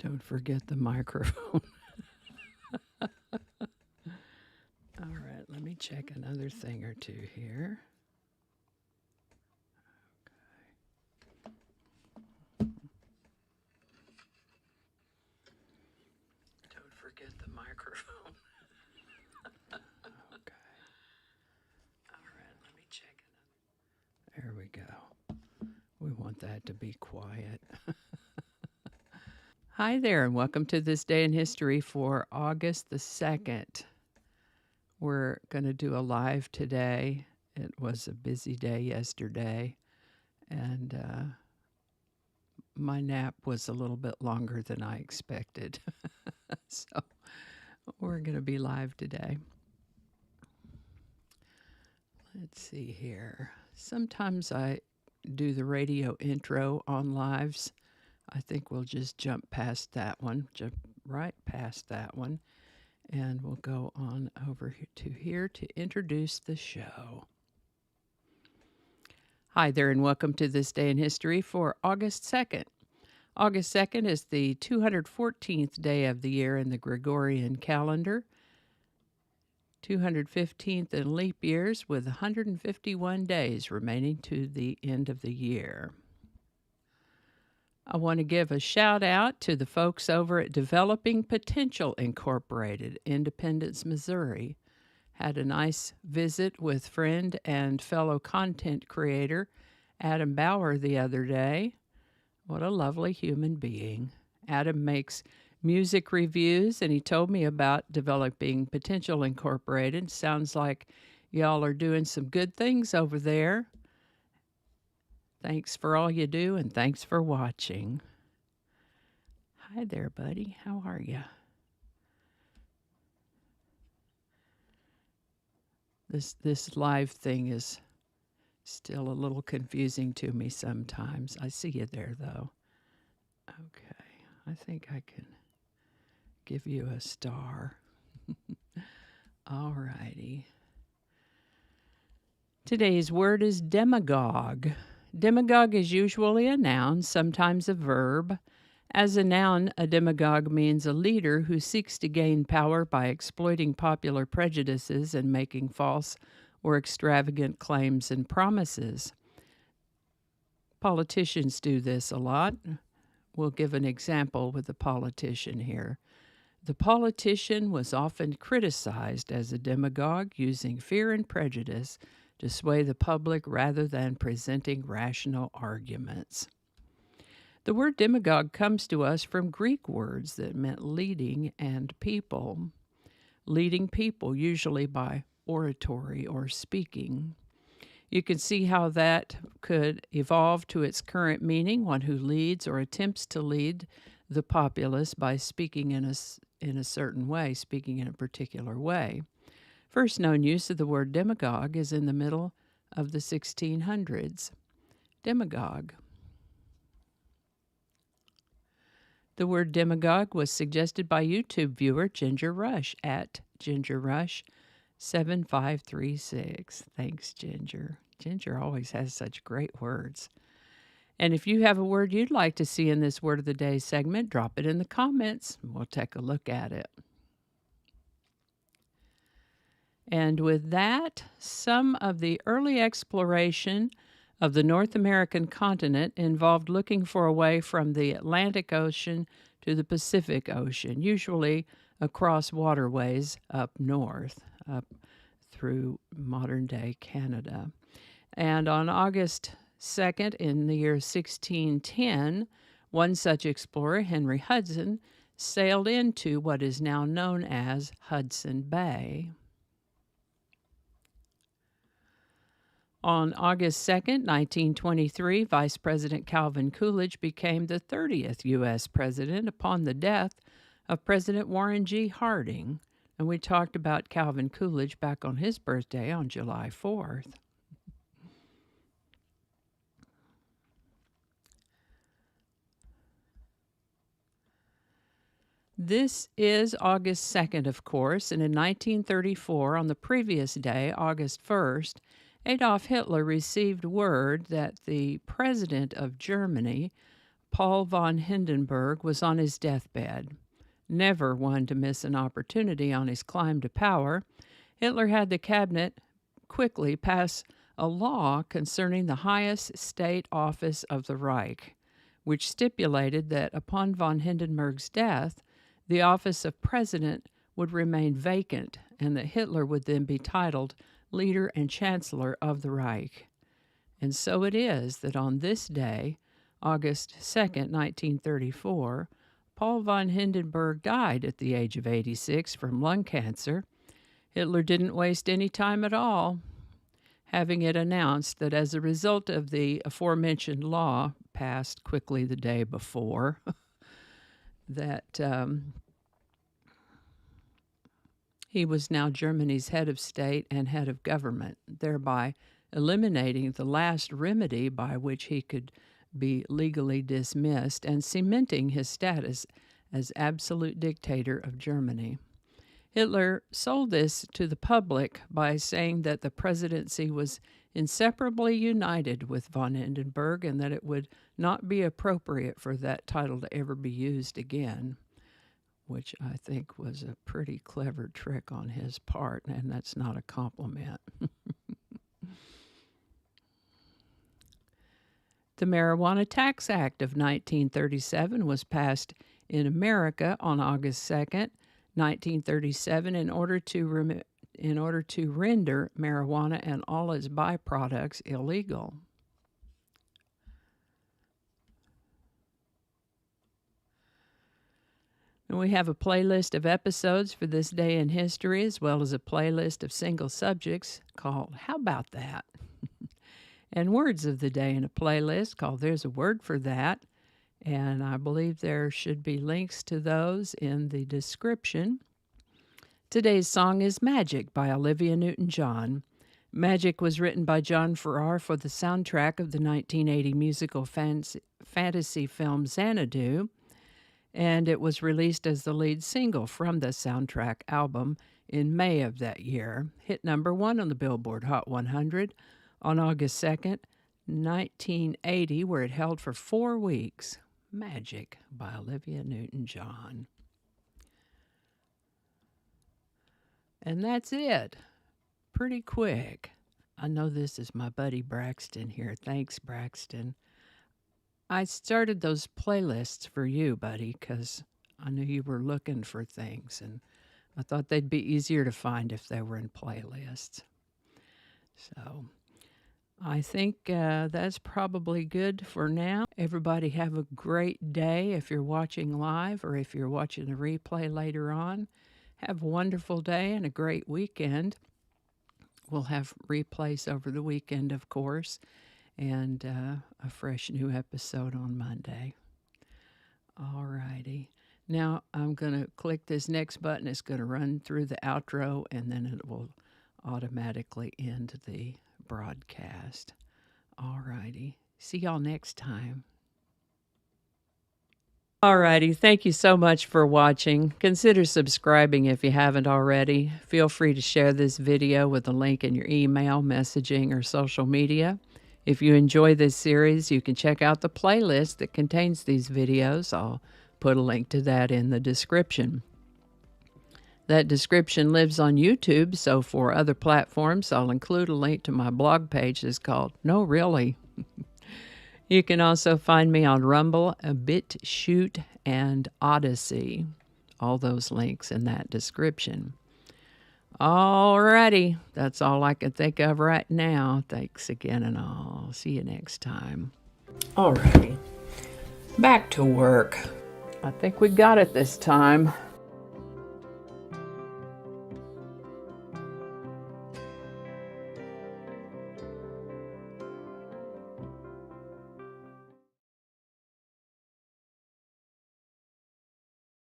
Don't forget the microphone. All right, let me check another thing or two here. Don't forget the microphone. Okay. All right, let me check another. There we go. We want that to be quiet. Hi there, and welcome to this day in history for August the 2nd. We're going to do a live today. It was a busy day yesterday, and my nap was a little bit longer than I expected. So we're going to be live today. Let's see here. Sometimes I do the radio intro on lives. I think we'll just jump past that one, jump right past that one, and we'll go on over to here to introduce the show. Hi there, and welcome to this day in history for August 2nd. August 2nd is the 214th day of the year in the Gregorian calendar, 215th in leap years, with 151 days remaining to the end of the year. I want to give a shout out to the folks over at Developing Potential Incorporated, Independence, Missouri. Had a nice visit with friend and fellow content creator Adam Bauer the other day. What a lovely human being. Adam makes music reviews, and he told me about Developing Potential Incorporated. Sounds like y'all are doing some good things over there. Thanks for all you do, and thanks for watching. Hi there, buddy. How are you? This live thing is still a little confusing to me sometimes. I see you there, though. Okay, I think I can give you a star. All righty. Today's word is demagogue. Demagogue is usually a noun, sometimes a verb. As a noun, a demagogue means a leader who seeks to gain power by exploiting popular prejudices and making false or extravagant claims and promises. Politicians do this a lot. We'll give an example with a politician here. The politician was often criticized as a demagogue, using fear and prejudice to sway the public rather than presenting rational arguments. The word demagogue comes to us from Greek words that meant leading and people. Leading people, usually by oratory or speaking. You can see how that could evolve to its current meaning, one who leads or attempts to lead the populace by speaking in a certain way, speaking in a particular way. First known use of the word demagogue is in the middle of the 1600s. Demagogue. The word demagogue was suggested by YouTube viewer Ginger Rush at Ginger Rush 7536. Thanks, Ginger. Ginger always has such great words. And if you have a word you'd like to see in this Word of the Day segment, drop it in the comments and we'll take a look at it. And with that, some of the early exploration of the North American continent involved looking for a way from the Atlantic Ocean to the Pacific Ocean, usually across waterways up north, up through modern-day Canada. And on August 2nd, in the year 1610, one such explorer, Henry Hudson, sailed into what is now known as Hudson Bay. On August 2nd, 1923, Vice President Calvin Coolidge became the 30th U.S. president upon the death of President Warren G. Harding. And we talked about Calvin Coolidge back on his birthday on July 4th. This is August 2nd, of course, and in 1934, on the previous day, August 1st, Adolf Hitler received word that the president of Germany, Paul von Hindenburg was on his deathbed. Never one to miss an opportunity on his climb to power, Hitler had the cabinet quickly pass a law concerning the highest state office of the Reich, which stipulated that upon von Hindenburg's death, the office of president would remain vacant and that Hitler would then be titled leader and chancellor of the Reich. And so it is that on this day, August 2nd, 1934, Paul von Hindenburg died at the age of 86 from lung cancer. Hitler didn't waste any time at all, having it announced that as a result of the aforementioned law passed quickly the day before, that he was now Germany's head of state and head of government, thereby eliminating the last remedy by which he could be legally dismissed and cementing his status as absolute dictator of Germany. Hitler sold this to the public by saying that the presidency was inseparably united with von Hindenburg and that it would not be appropriate for that title to ever be used again, which I think was a pretty clever trick on his part, and that's not a compliment. The Marijuana Tax Act of 1937 was passed in America on August 2nd, 1937, in order to render marijuana and all its byproducts illegal. And we have a playlist of episodes for this day in history, as well as a playlist of single subjects called How About That? And words of the day in a playlist called There's a Word for That. And I believe there should be links to those in the description. Today's song is Magic by Olivia Newton-John. Magic was written by John Farrar for the soundtrack of the 1980 musical fantasy film Xanadu, and it was released as the lead single from the soundtrack album in May of that year. Hit number 1 on the Billboard Hot 100 on August 2nd, 1980, where it held for 4 weeks. Magic by Olivia Newton-John. And that's it. Pretty quick. I know this is my buddy Braxton here. Thanks, Braxton. I started those playlists for you, buddy, because I knew you were looking for things, and I thought they'd be easier to find if they were in playlists. So I think that's probably good for now. Everybody have a great day if you're watching live or if you're watching the replay later on. Have a wonderful day and a great weekend. We'll have replays over the weekend, of course, and a fresh new episode on Monday. All righty. Now I'm going to click this next button. It's going to run through the outro, and then it will automatically end the broadcast. All righty. See y'all next time. All righty. Thank you so much for watching. Consider subscribing if you haven't already. Feel free to share this video with a link in your email, messaging, or social media. If you enjoy this series, you can check out the playlist that contains these videos. I'll put a link to that in the description. That description lives on YouTube, so for other platforms, I'll include a link to my blog page that's called No Really. You can also find me on Rumble, BitChute, and Odyssey. All those links in that description. Alrighty, that's all I can think of right now. Thanks again, and I'll see you next time. Alrighty, back to work. I think we got it this time.